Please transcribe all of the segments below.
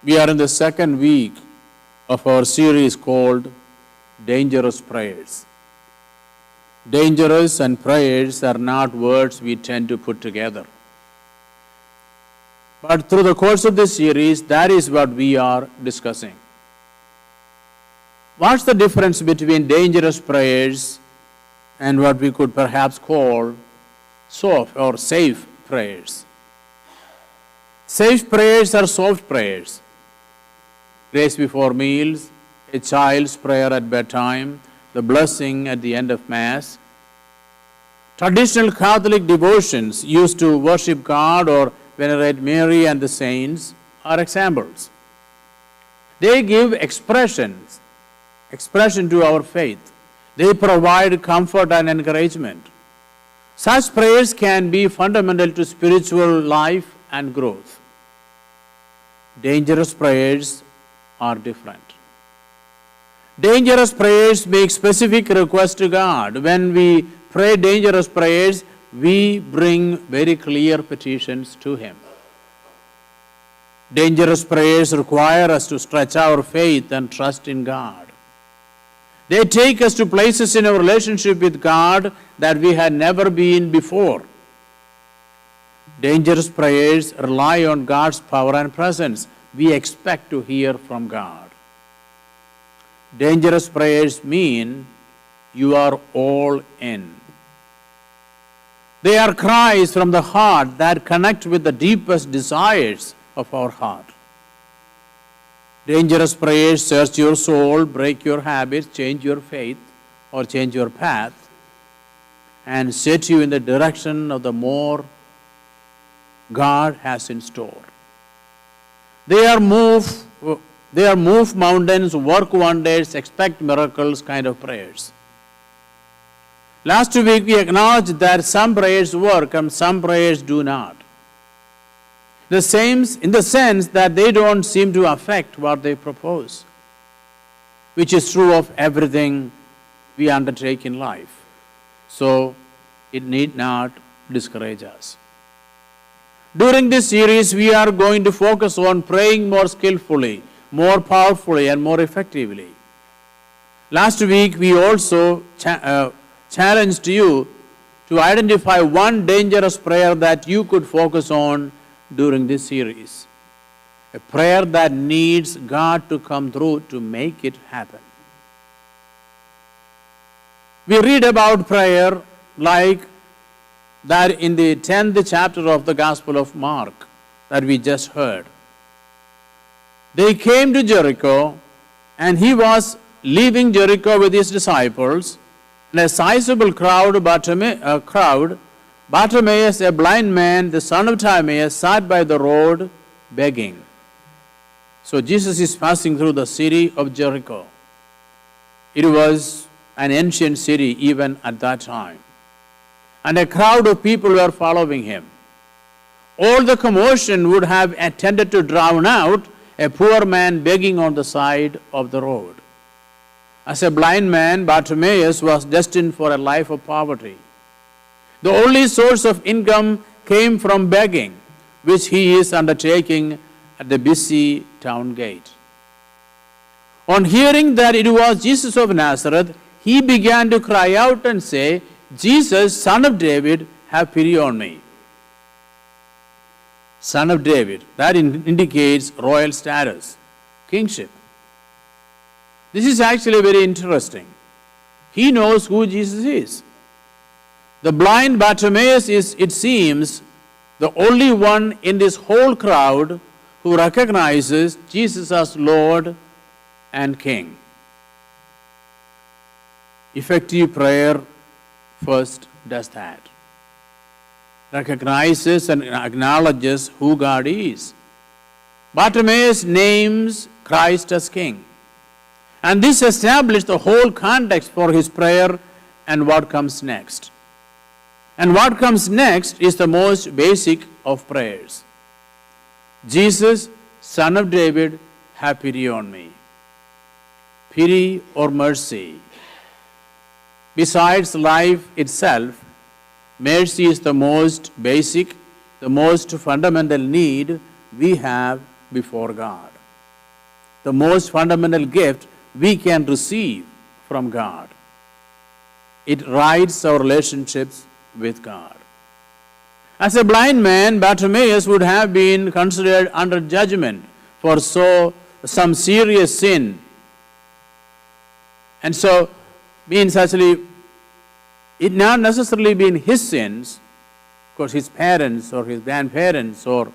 We are in the second week of our series called Dangerous Prayers. Dangerous and prayers are not words we tend to put together. But through the course of this series, that is what we are discussing. What's the difference between dangerous prayers and what we could perhaps call soft or safe prayers? Safe prayers are soft prayers. Grace before meals, a child's prayer at bedtime, the blessing at the end of Mass. Traditional Catholic devotions used to worship God or venerate Mary and the saints are examples. They give expression to our faith. They provide comfort and encouragement. Such prayers can be fundamental to spiritual life and growth. Dangerous prayers are different. Dangerous prayers make specific requests to God. When we pray dangerous prayers, we bring very clear petitions to Him. Dangerous prayers require us to stretch our faith and trust in God. They take us to places in our relationship with God that we had never been before. Dangerous prayers rely on God's power and presence. We expect to hear from God. Dangerous prayers mean you are all in. They are cries from the heart that connect with the deepest desires of our heart. Dangerous prayers search your soul, break your habits, change your faith, or change your path, and set you in the direction of the more God has in store. They are move mountains, work wonders, expect miracles kind of prayers. Last week we acknowledged that some prayers work and some prayers do not. In the sense that they don't seem to affect what they propose, which is true of everything we undertake in life. So it need not discourage us. During this series, we are going to focus on praying more skillfully, more powerfully, and more effectively. Last week, we also challenged you to identify one dangerous prayer that you could focus on during this series. A prayer that needs God to come through to make it happen. We read about prayer like that in the 10th chapter of the Gospel of Mark that we just heard. They came to Jericho, and he was leaving Jericho with his disciples, and a sizable crowd, Bartimaeus, a blind man, the son of Timaeus, sat by the road begging. So Jesus is passing through the city of Jericho. It was an ancient city even at that time. And a crowd of people were following him. All the commotion would have tended to drown out a poor man begging on the side of the road. As a blind man, Bartimaeus was destined for a life of poverty. The only source of income came from begging, which he is undertaking at the busy town gate. On hearing that it was Jesus of Nazareth, he began to cry out and say, "Jesus, Son of David, have pity on me." Son of David, that indicates royal status, kingship. This is actually very interesting. He knows who Jesus is. The blind Bartimaeus is, it seems, the only one in this whole crowd who recognizes Jesus as Lord and King. Effective prayer first does that. Recognizes and acknowledges who God is. Bartimaeus names Christ as King. And this established the whole context for his prayer and what comes next. And what comes next is the most basic of prayers. Jesus, Son of David, have pity on me. Pity or mercy. Besides life itself, mercy is the most basic, the most fundamental need we have before God. the most fundamental gift we can receive from God. It rights our relationships with God. As a blind man, Bartimaeus would have been considered under judgment for some serious sin. And so, means actually, it not necessarily been his sins, because his parents or his grandparents or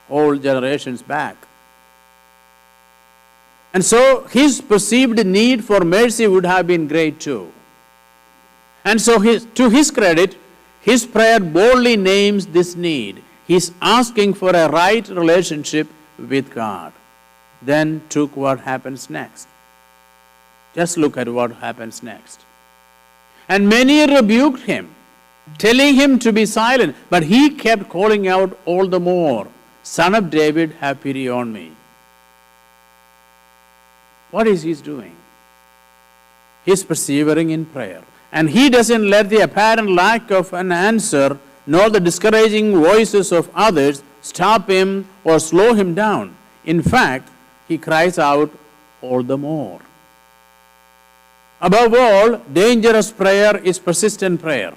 old generations back. And so, his perceived need for mercy would have been great too. And so, to his credit, his prayer boldly names this need. He's asking for a right relationship with God. Then took what happens next. Just look at what happens next. And many rebuked him, telling him to be silent, but he kept calling out all the more, Son of David, have pity on me. What is he doing? He's persevering in prayer. And he doesn't let the apparent lack of an answer nor the discouraging voices of others stop him or slow him down. In fact, he cries out all the more. Above all, dangerous prayer is persistent prayer.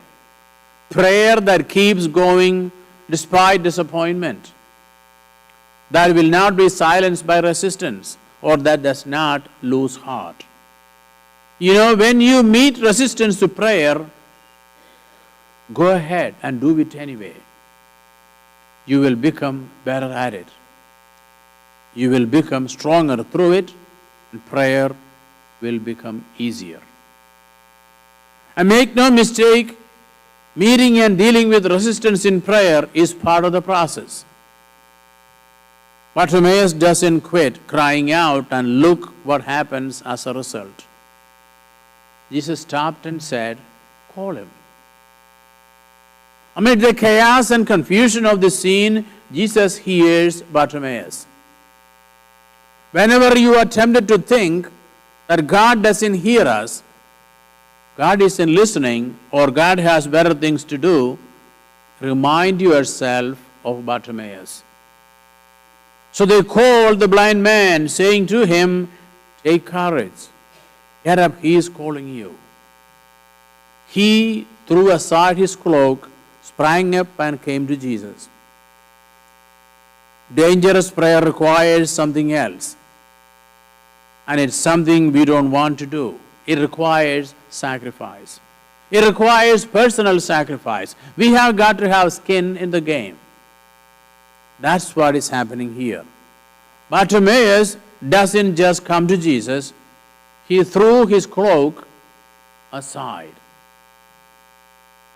Prayer that keeps going despite disappointment. That will not be silenced by resistance, or that does not lose heart. You know, when you meet resistance to prayer, go ahead and do it anyway. You will become better at it. You will become stronger through it, and prayer will become easier. And make no mistake, meeting and dealing with resistance in prayer is part of the process. Bartimaeus doesn't quit crying out, and look what happens as a result. Jesus stopped and said, call him. Amid the chaos and confusion of the scene, Jesus hears Bartimaeus. Whenever you are tempted to think that God doesn't hear us, God isn't listening, or God has better things to do, remind yourself of Bartimaeus. So they called the blind man, saying to him, take courage. Get up, he is calling you. He threw aside his cloak, sprang up, and came to Jesus. Dangerous prayer requires something else. And it's something we don't want to do. It requires sacrifice. It requires personal sacrifice. We have got to have skin in the game. That's what is happening here. Bartimaeus doesn't just come to Jesus. He threw his cloak aside.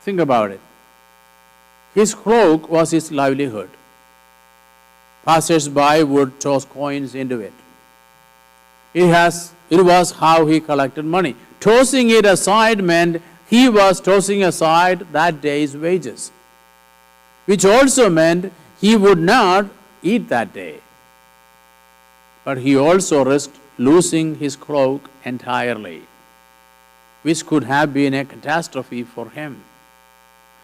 Think about it. His cloak was his livelihood. Passers-by would toss coins into it. It was how he collected money. Tossing it aside meant he was tossing aside that day's wages, which also meant he would not eat that day. But he also risked losing his cloak entirely, which could have been a catastrophe for him.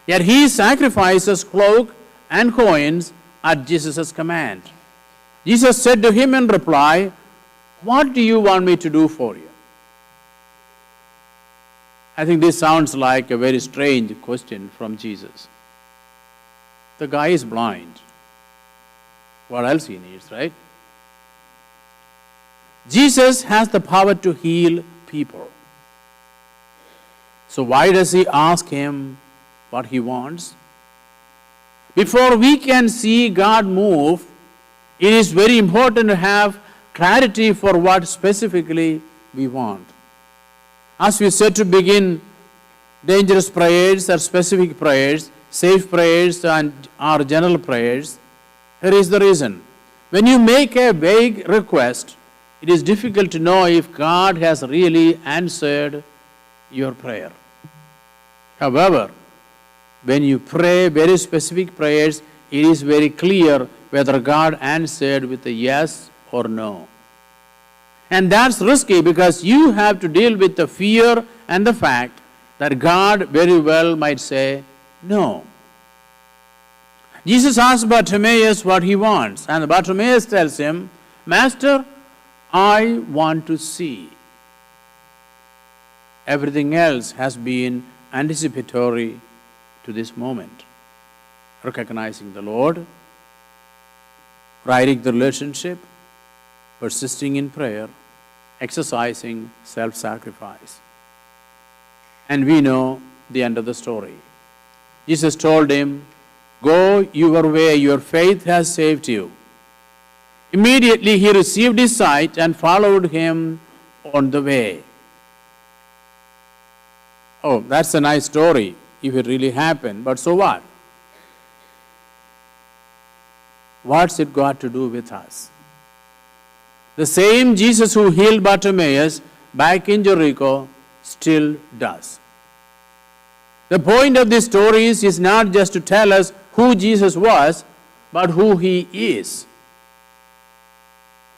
Yet he sacrifices cloak and coins at Jesus' command. Jesus said to him in reply, what do you want me to do for you? I think this sounds like a very strange question from Jesus. The guy is blind. What else he needs, right? Jesus has the power to heal people. So why does he ask him what he wants? Before we can see God move, it is very important to have clarity for what specifically we want. As we said to begin, dangerous prayers are specific prayers, safe prayers are general prayers. Here is the reason. When you make a vague request, it is difficult to know if God has really answered your prayer. However, when you pray very specific prayers, it is very clear whether God answered with a yes or no. And that's risky because you have to deal with the fear and the fact that God very well might say no. Jesus asks Bartimaeus what he wants, and Bartimaeus tells him, Master, I want to see. Everything else has been anticipatory to this moment. Recognizing the Lord, writing the relationship, persisting in prayer, exercising self-sacrifice. And we know the end of the story. Jesus told him, "Go your way, your faith has saved you." Immediately he received his sight and followed him on the way. Oh, that's a nice story if it really happened, but so what? What's it got to do with us? The same Jesus who healed Bartimaeus back in Jericho still does. The point of this story is not just to tell us who Jesus was, but who he is.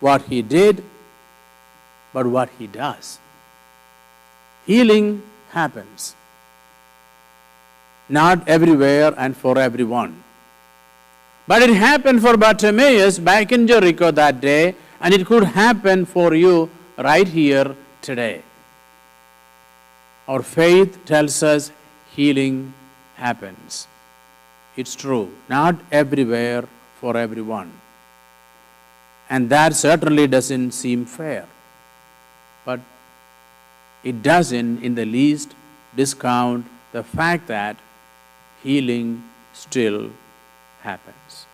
What he did, but what he does. Healing happens. Not everywhere and for everyone. But it happened for Bartimaeus back in Jericho that day, and it could happen for you right here today. Our faith tells us healing happens. It's true, not everywhere for everyone. And that certainly doesn't seem fair. But it doesn't in the least discount the fact that healing still happens.